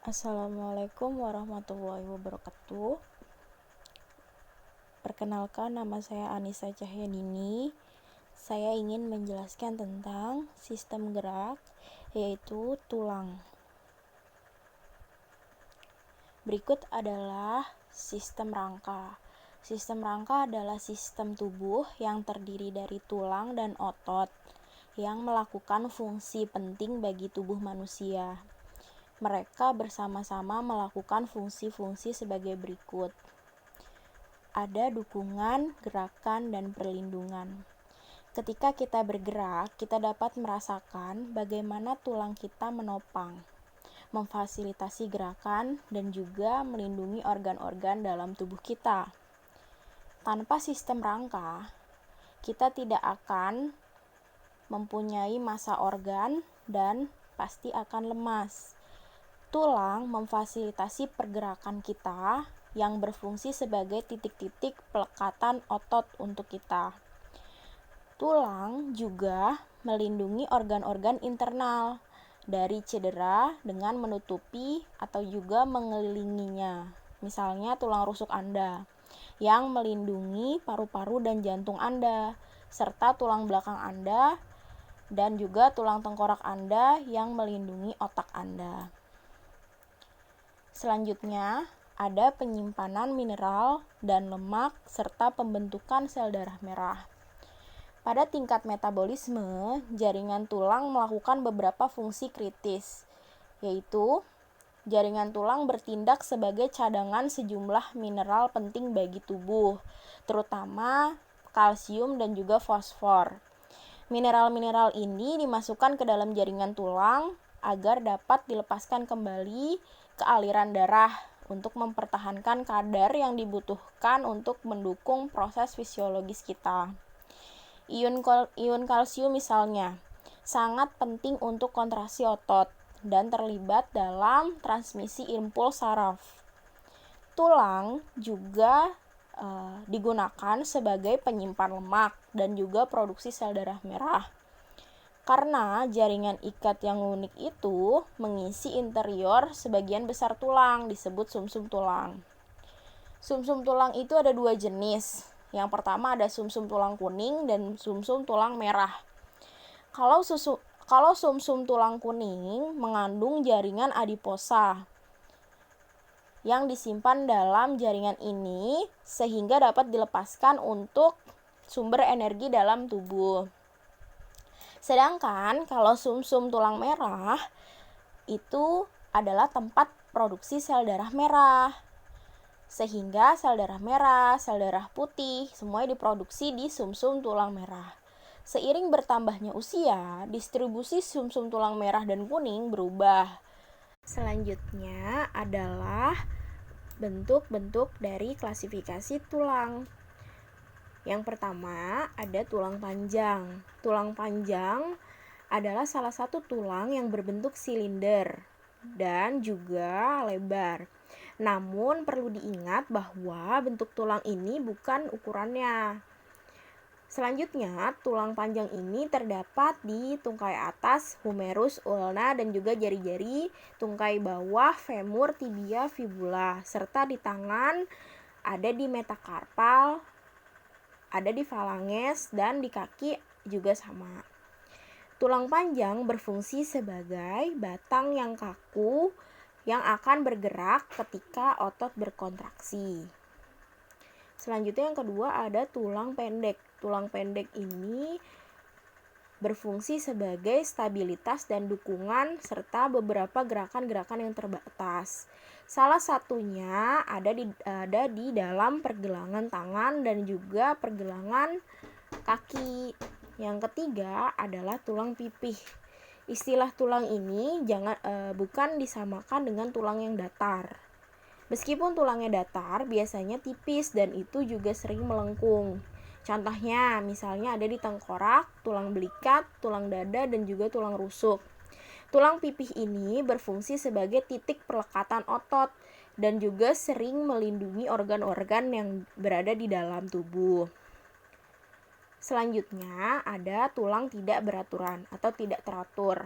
Assalamualaikum warahmatullahi wabarakatuh. Perkenalkan, nama saya Anissa Cahyadini. Saya ingin menjelaskan tentang sistem gerak, yaitu tulang. Berikut adalah sistem rangka. Sistem rangka adalah sistem tubuh yang terdiri dari tulang dan otot yang melakukan fungsi penting bagi tubuh manusia. Mereka bersama-sama melakukan fungsi-fungsi sebagai berikut. Ada dukungan, gerakan, dan perlindungan. Ketika kita bergerak, kita dapat merasakan bagaimana tulang kita menopang, memfasilitasi gerakan, dan juga melindungi organ-organ dalam tubuh kita. Tanpa sistem rangka, kita tidak akan mempunyai massa organ dan pasti akan lemas. Tulang memfasilitasi pergerakan kita yang berfungsi sebagai titik-titik pelekatan otot untuk kita. Tulang juga melindungi organ-organ internal dari cedera dengan menutupi atau juga mengelilinginya. Misalnya tulang rusuk Anda yang melindungi paru-paru dan jantung Anda, serta tulang belakang Anda dan juga tulang tengkorak Anda yang melindungi otak Anda. Selanjutnya, ada penyimpanan mineral dan lemak serta pembentukan sel darah merah. Pada tingkat metabolisme, jaringan tulang melakukan beberapa fungsi kritis, yaitu jaringan tulang bertindak sebagai cadangan sejumlah mineral penting bagi tubuh, terutama kalsium dan juga fosfor. Mineral-mineral ini dimasukkan ke dalam jaringan tulang agar dapat dilepaskan kembali ke aliran darah untuk mempertahankan kadar yang dibutuhkan untuk mendukung proses fisiologis kita. Ion kalsium misalnya sangat penting untuk kontraksi otot dan terlibat dalam transmisi impuls saraf. Tulang juga digunakan sebagai penyimpan lemak dan juga produksi sel darah merah. Karena jaringan ikat yang unik itu mengisi interior sebagian besar tulang, disebut sumsum tulang. Sumsum tulang itu ada dua jenis. Yang pertama ada sumsum tulang kuning dan sumsum tulang merah. Kalau sumsum tulang kuning mengandung jaringan adiposa yang disimpan dalam jaringan ini sehingga dapat dilepaskan untuk sumber energi dalam tubuh. Sedangkan kalau sumsum tulang merah itu adalah tempat produksi sel darah merah. Sehingga sel darah merah, sel darah putih semuanya diproduksi di sumsum tulang merah. Seiring bertambahnya usia, distribusi sumsum tulang merah dan kuning berubah. Selanjutnya adalah bentuk-bentuk dari klasifikasi tulang. Yang pertama ada tulang panjang. Tulang panjang adalah salah satu tulang yang berbentuk silinder dan juga lebar. Namun perlu diingat bahwa bentuk tulang ini bukan ukurannya. Selanjutnya, tulang panjang ini terdapat di tungkai atas, humerus, ulna, dan juga jari-jari, tungkai bawah, femur, tibia, fibula, serta di tangan ada di metakarpal, ada di falanges, dan di kaki juga sama. Tulang panjang berfungsi sebagai batang yang kaku yang akan bergerak ketika otot berkontraksi. Selanjutnya yang kedua ada tulang pendek. Tulang pendek ini berfungsi sebagai stabilitas dan dukungan serta beberapa gerakan-gerakan yang terbatas. Salah satunya ada di dalam pergelangan tangan dan juga pergelangan kaki. Yang ketiga adalah tulang pipih. Istilah tulang ini bukan disamakan dengan tulang yang datar. Meskipun tulangnya datar, biasanya tipis dan itu juga sering melengkung. Contohnya, misalnya ada di tengkorak, tulang belikat, tulang dada, dan juga tulang rusuk. Tulang pipih ini berfungsi sebagai titik perlekatan otot dan juga sering melindungi organ-organ yang berada di dalam tubuh. Selanjutnya ada tulang tidak beraturan atau tidak teratur.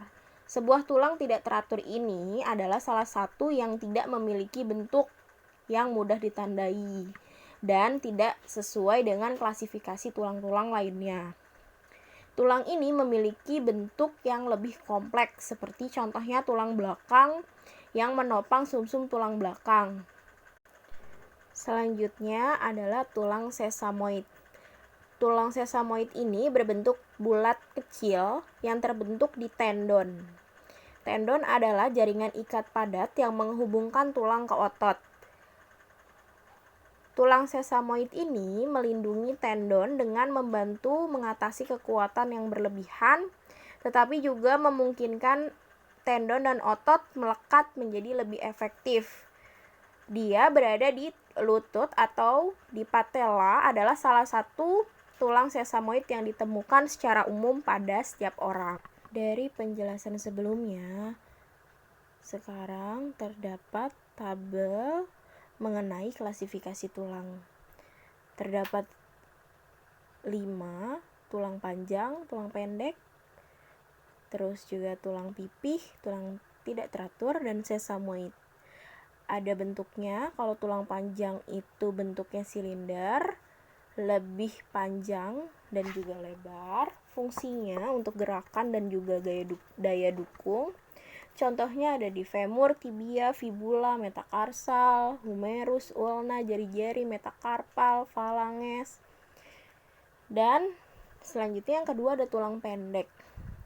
Sebuah tulang tidak teratur ini adalah salah satu yang tidak memiliki bentuk yang mudah ditandai dan tidak sesuai dengan klasifikasi tulang-tulang lainnya. Tulang ini memiliki bentuk yang lebih kompleks, seperti contohnya tulang belakang yang menopang sumsum tulang belakang. Selanjutnya adalah tulang sesamoid. Tulang sesamoid ini berbentuk bulat kecil yang terbentuk di tendon. Tendon adalah jaringan ikat padat yang menghubungkan tulang ke otot. Tulang sesamoid ini melindungi tendon dengan membantu mengatasi kekuatan yang berlebihan, tetapi juga memungkinkan tendon dan otot melekat menjadi lebih efektif. Dia berada di lutut atau di patella, adalah salah satu tulang sesamoid yang ditemukan secara umum pada setiap orang. Dari penjelasan sebelumnya, sekarang terdapat tabel mengenai klasifikasi tulang. Terdapat 5, tulang panjang, tulang pendek, terus juga tulang pipih, tulang tidak teratur, dan sesamoid. Ada bentuknya. Kalau tulang panjang itu bentuknya silinder, lebih panjang dan juga lebar. Fungsinya untuk gerakan dan juga daya dukung. Contohnya ada di femur, tibia, fibula, metakarsal, humerus, ulna, jari-jari, metakarpal, falanges. Dan selanjutnya yang kedua ada tulang pendek.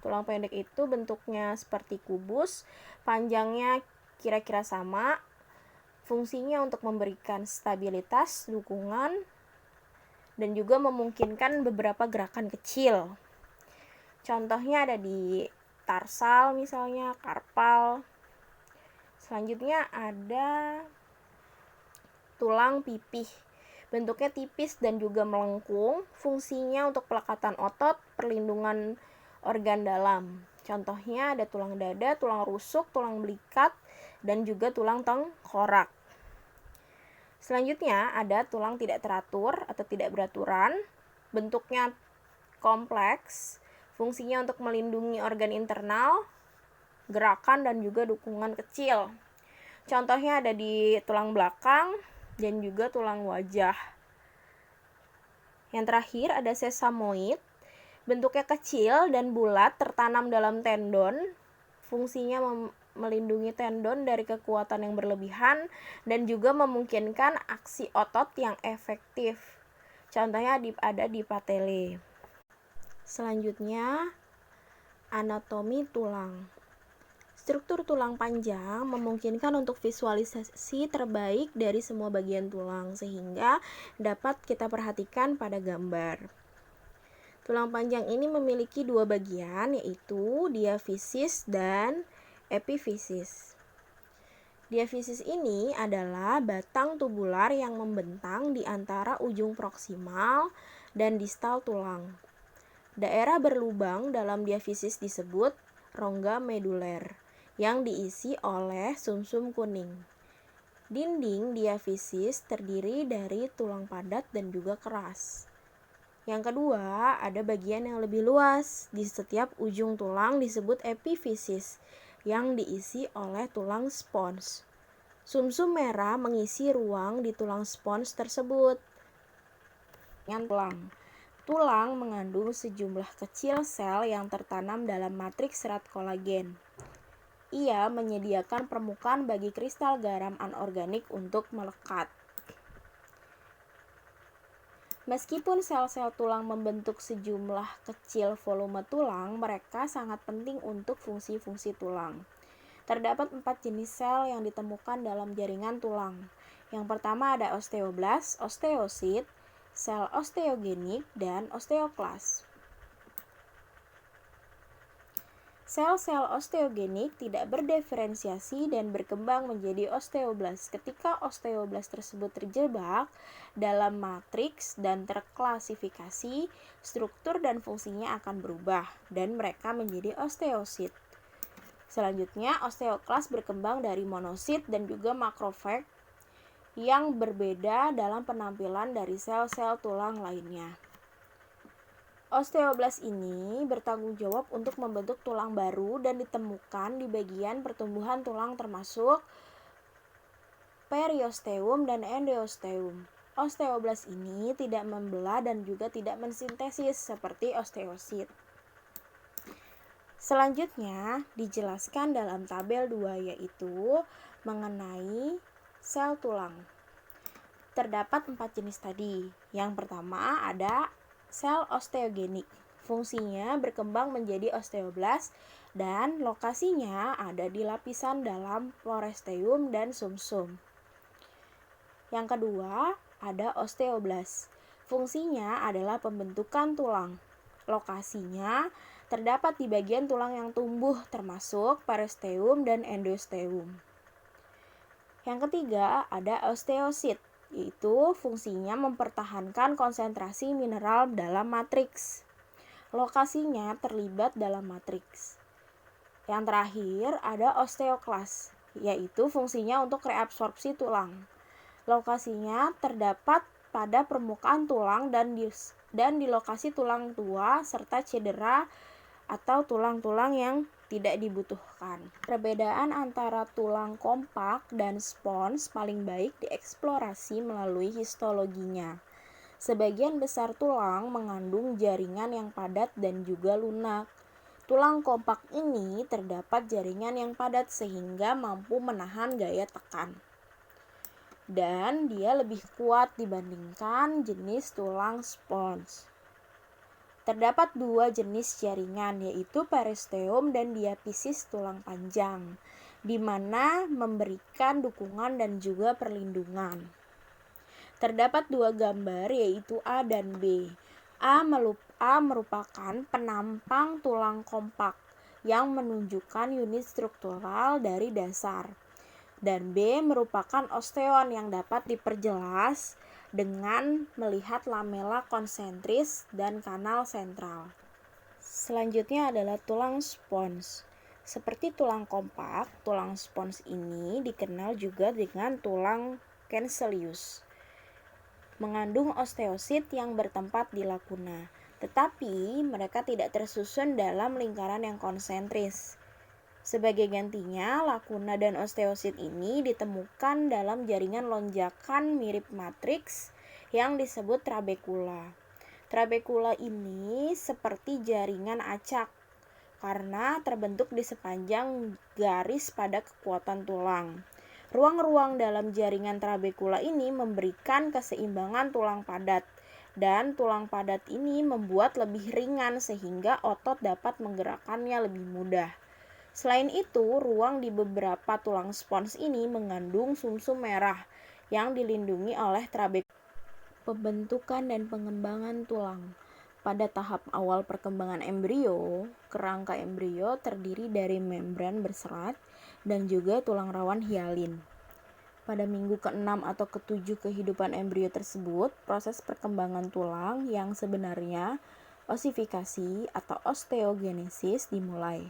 Tulang pendek itu bentuknya seperti kubus, panjangnya kira-kira sama. Fungsinya untuk memberikan stabilitas, dukungan, dan juga memungkinkan beberapa gerakan kecil. Contohnya ada di tarsal misalnya, karpal. Selanjutnya ada tulang pipih. Bentuknya tipis dan juga melengkung. Fungsinya untuk pelekatan otot, perlindungan organ dalam. Contohnya ada tulang dada, tulang rusuk, tulang belikat, dan juga tulang tengkorak. Selanjutnya ada tulang tidak teratur atau tidak beraturan. Bentuknya kompleks, fungsinya untuk melindungi organ internal, gerakan, dan juga dukungan kecil. Contohnya ada di tulang belakang dan juga tulang wajah. Yang terakhir ada sesamoid. Bentuknya kecil dan bulat, tertanam dalam tendon. Fungsinya melindungi tendon dari kekuatan yang berlebihan dan juga memungkinkan aksi otot yang efektif. Contohnya ada di patelle. Selanjutnya, anatomi tulang. Struktur tulang panjang memungkinkan untuk visualisasi terbaik dari semua bagian tulang, sehingga dapat kita perhatikan pada gambar. Tulang panjang ini memiliki 2 bagian, yaitu diafisis dan epifisis. Diafisis ini adalah batang tubular yang membentang di antara ujung proksimal dan distal tulang. Daerah berlubang dalam diafisis disebut rongga meduler, yang diisi oleh sumsum kuning. Dinding diafisis terdiri dari tulang padat dan juga keras. Yang kedua, ada bagian yang lebih luas di setiap ujung tulang disebut epifisis, yang diisi oleh tulang spons. Sumsum merah mengisi ruang di tulang spons tersebut. Tulang mengandung sejumlah kecil sel yang tertanam dalam matriks serat kolagen. Ia menyediakan permukaan bagi kristal garam anorganik untuk melekat. Meskipun sel-sel tulang membentuk sejumlah kecil volume tulang, mereka sangat penting untuk fungsi-fungsi tulang. Terdapat 4 jenis sel yang ditemukan dalam jaringan tulang. Yang pertama ada osteoblast, osteosit, sel osteogenik, dan osteoklas. Sel-sel osteogenik tidak berdiferensiasi dan berkembang menjadi osteoblast. Ketika osteoblast tersebut terjebak dalam matriks dan terklasifikasi, struktur dan fungsinya akan berubah dan mereka menjadi osteosit. Selanjutnya, osteoklas berkembang dari monosit dan juga makrofag yang berbeda dalam penampilan dari sel-sel tulang lainnya. Osteoblast ini bertanggung jawab untuk membentuk tulang baru dan ditemukan di bagian pertumbuhan tulang termasuk periosteum dan endosteum. Osteoblast ini tidak membelah dan juga tidak mensintesis seperti osteosit. Selanjutnya dijelaskan dalam tabel 2 yaitu mengenai sel tulang. Terdapat 4 jenis tadi. Yang pertama ada sel osteogenik. Fungsinya berkembang menjadi osteoblast dan lokasinya ada di lapisan dalam floresteum dan sumsum. Yang kedua ada osteoblast. Fungsinya adalah pembentukan tulang. Lokasinya terdapat di bagian tulang yang tumbuh termasuk periosteum dan endosteum. Yang ketiga ada osteosit, yaitu fungsinya mempertahankan konsentrasi mineral dalam matriks. Lokasinya terlibat dalam matriks. Yang terakhir ada osteoklas, yaitu fungsinya untuk reabsorpsi tulang. Lokasinya terdapat pada permukaan tulang dan di lokasi tulang tua serta cedera atau tulang-tulang yang tidak dibutuhkan. Perbedaan antara tulang kompak dan spons paling baik dieksplorasi melalui histologinya. Sebagian besar tulang mengandung jaringan yang padat dan juga lunak. Tulang kompak ini terdapat jaringan yang padat sehingga mampu menahan gaya tekan. Dan dia lebih kuat dibandingkan jenis tulang spons. Terdapat 2 jenis jaringan yaitu periosteum dan diapisis tulang panjang, di mana memberikan dukungan dan juga perlindungan. Terdapat 2 gambar yaitu A dan B. A merupakan penampang tulang kompak yang menunjukkan unit struktural dari dasar. Dan B merupakan osteon yang dapat diperjelas dengan melihat lamela konsentris dan kanal sentral. Selanjutnya adalah tulang spons. Seperti tulang kompak, tulang spons ini dikenal juga dengan tulang cancellous. Mengandung osteosit yang bertempat di lakuna, tetapi mereka tidak tersusun dalam lingkaran yang konsentris. Sebagai gantinya, lakuna dan osteosit ini ditemukan dalam jaringan lonjakan mirip matriks yang disebut trabekula. Trabekula ini seperti jaringan acak karena terbentuk di sepanjang garis pada kekuatan tulang. Ruang-ruang dalam jaringan trabekula ini memberikan keseimbangan tulang padat, dan tulang padat ini membuat lebih ringan sehingga otot dapat menggerakkannya lebih mudah. Selain itu, ruang di beberapa tulang spons ini mengandung sumsum merah yang dilindungi oleh trabekula. Pembentukan dan pengembangan tulang. Pada tahap awal perkembangan embrio, kerangka embrio terdiri dari membran berserat dan juga tulang rawan hialin. Pada minggu ke-6 atau ke-7 kehidupan embrio tersebut, proses perkembangan tulang yang sebenarnya osifikasi atau osteogenesis dimulai.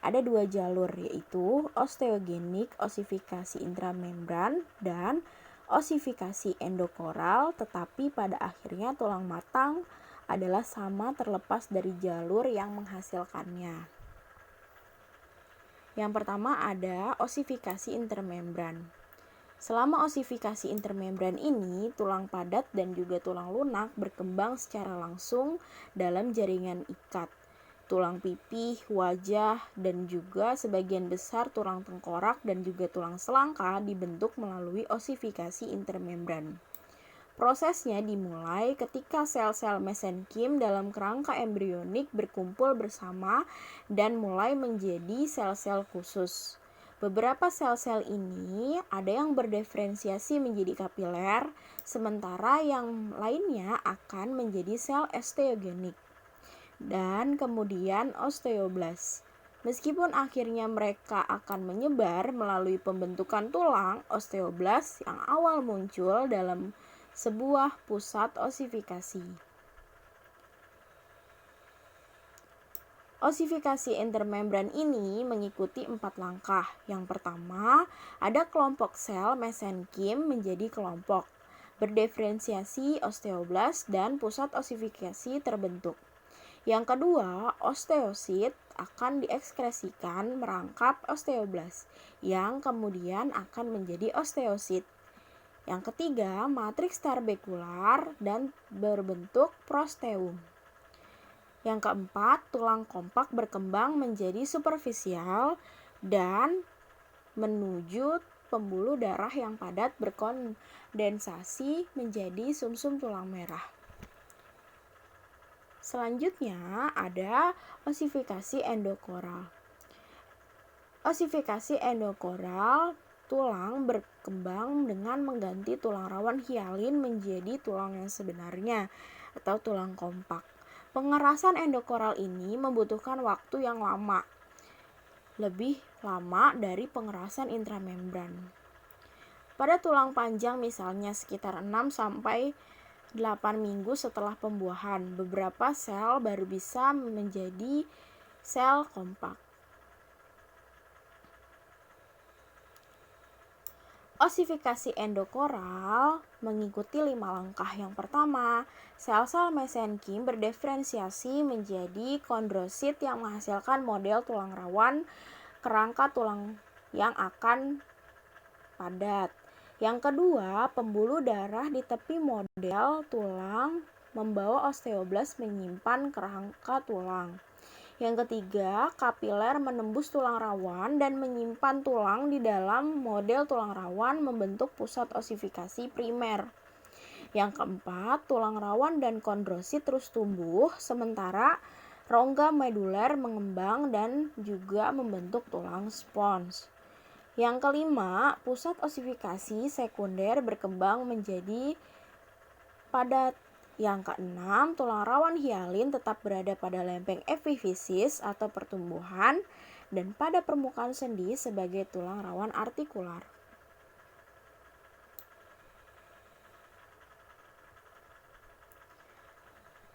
Ada 2 jalur yaitu osteogenik osifikasi intramembran dan osifikasi endokoral, tetapi pada akhirnya tulang matang adalah sama terlepas dari jalur yang menghasilkannya. Yang pertama ada osifikasi intermembran. Selama osifikasi intermembran ini, tulang padat dan juga tulang lunak berkembang secara langsung dalam jaringan ikat. Tulang pipih, wajah, dan juga sebagian besar tulang tengkorak dan juga tulang selangka dibentuk melalui osifikasi intermembran. Prosesnya dimulai ketika sel-sel mesenkim dalam kerangka embrionik berkumpul bersama dan mulai menjadi sel-sel khusus. Beberapa sel-sel ini ada yang berdiferensiasi menjadi kapiler, sementara yang lainnya akan menjadi sel osteogenik dan kemudian osteoblast. Meskipun akhirnya mereka akan menyebar melalui pembentukan tulang, osteoblast yang awal muncul dalam sebuah pusat osifikasi. Osifikasi intermembran ini mengikuti 4 langkah. Yang pertama, ada kelompok sel mesenkim menjadi kelompok, berdiferensiasi osteoblast dan pusat osifikasi terbentuk. Yang kedua, osteosit akan diekskresikan merangkap osteoblas yang kemudian akan menjadi osteosit. Yang ketiga, matriks trabekular dan berbentuk prosteum. Yang keempat, tulang kompak berkembang menjadi superficial dan menuju pembuluh darah yang padat berkondensasi menjadi sumsum tulang merah. Selanjutnya ada osifikasi endokoral. Osifikasi endokoral, tulang berkembang dengan mengganti tulang rawan hialin menjadi tulang yang sebenarnya atau tulang kompak. Pengerasan endokoral ini membutuhkan waktu yang lama, lebih lama dari pengerasan intramembran. Pada tulang panjang misalnya sekitar 6-8 minggu setelah pembuahan, beberapa sel baru bisa menjadi sel kompak. Osifikasi endokoral mengikuti 5 langkah. Yang pertama, sel-sel mesenkim berdiferensiasi menjadi kondrosit yang menghasilkan model tulang rawan kerangka tulang yang akan padat. Yang kedua, pembuluh darah di tepi model tulang membawa osteoblas menyimpan kerangka tulang. Yang ketiga, kapiler menembus tulang rawan dan menyimpan tulang di dalam model tulang rawan membentuk pusat osifikasi primer. Yang keempat, tulang rawan dan kondrosit terus tumbuh, sementara rongga meduler mengembang dan juga membentuk tulang spons. Yang kelima, pusat osifikasi sekunder berkembang menjadi padat. Yang keenam, tulang rawan hialin tetap berada pada lempeng epifisis atau pertumbuhan dan pada permukaan sendi sebagai tulang rawan artikular.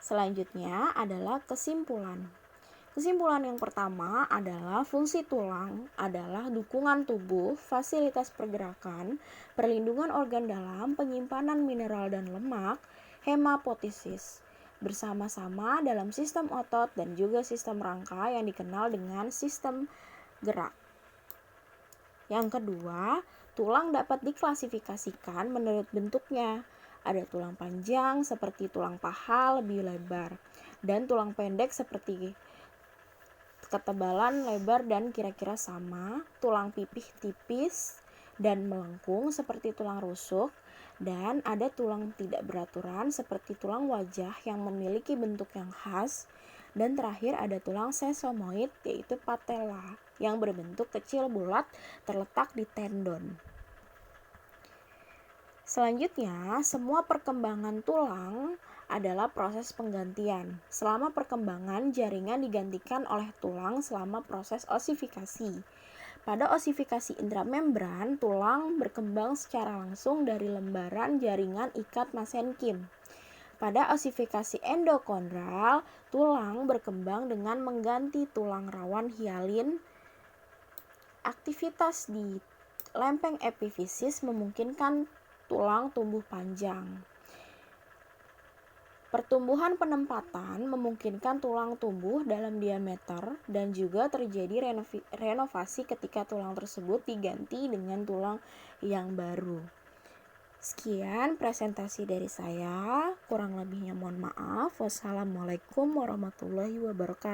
Selanjutnya adalah kesimpulan. Kesimpulan yang pertama adalah fungsi tulang adalah dukungan tubuh, fasilitas pergerakan, perlindungan organ dalam, penyimpanan mineral dan lemak, hemapotesis, bersama-sama dalam sistem otot dan juga sistem rangka yang dikenal dengan sistem gerak. Yang kedua, tulang dapat diklasifikasikan menurut bentuknya. Ada tulang panjang seperti tulang paha lebih lebar dan tulang pendek seperti ketebalan lebar dan kira-kira sama, tulang pipih tipis dan melengkung seperti tulang rusuk, dan ada tulang tidak beraturan seperti tulang wajah yang memiliki bentuk yang khas, dan terakhir ada tulang sesamoid yaitu patella yang berbentuk kecil bulat terletak di tendon. Selanjutnya, semua perkembangan tulang adalah proses penggantian. Selama perkembangan, jaringan digantikan oleh tulang selama proses osifikasi. Pada osifikasi intramembran, tulang berkembang secara langsung dari lembaran jaringan ikat mesenkim. Pada osifikasi endokondral, tulang berkembang dengan mengganti tulang rawan hialin. Aktivitas di lempeng epifisis memungkinkan tulang tumbuh panjang. Pertumbuhan penempatan memungkinkan tulang tumbuh dalam diameter dan juga terjadi renovasi ketika tulang tersebut diganti dengan tulang yang baru. Sekian presentasi dari saya, kurang lebihnya mohon maaf. Wassalamualaikum warahmatullahi wabarakatuh.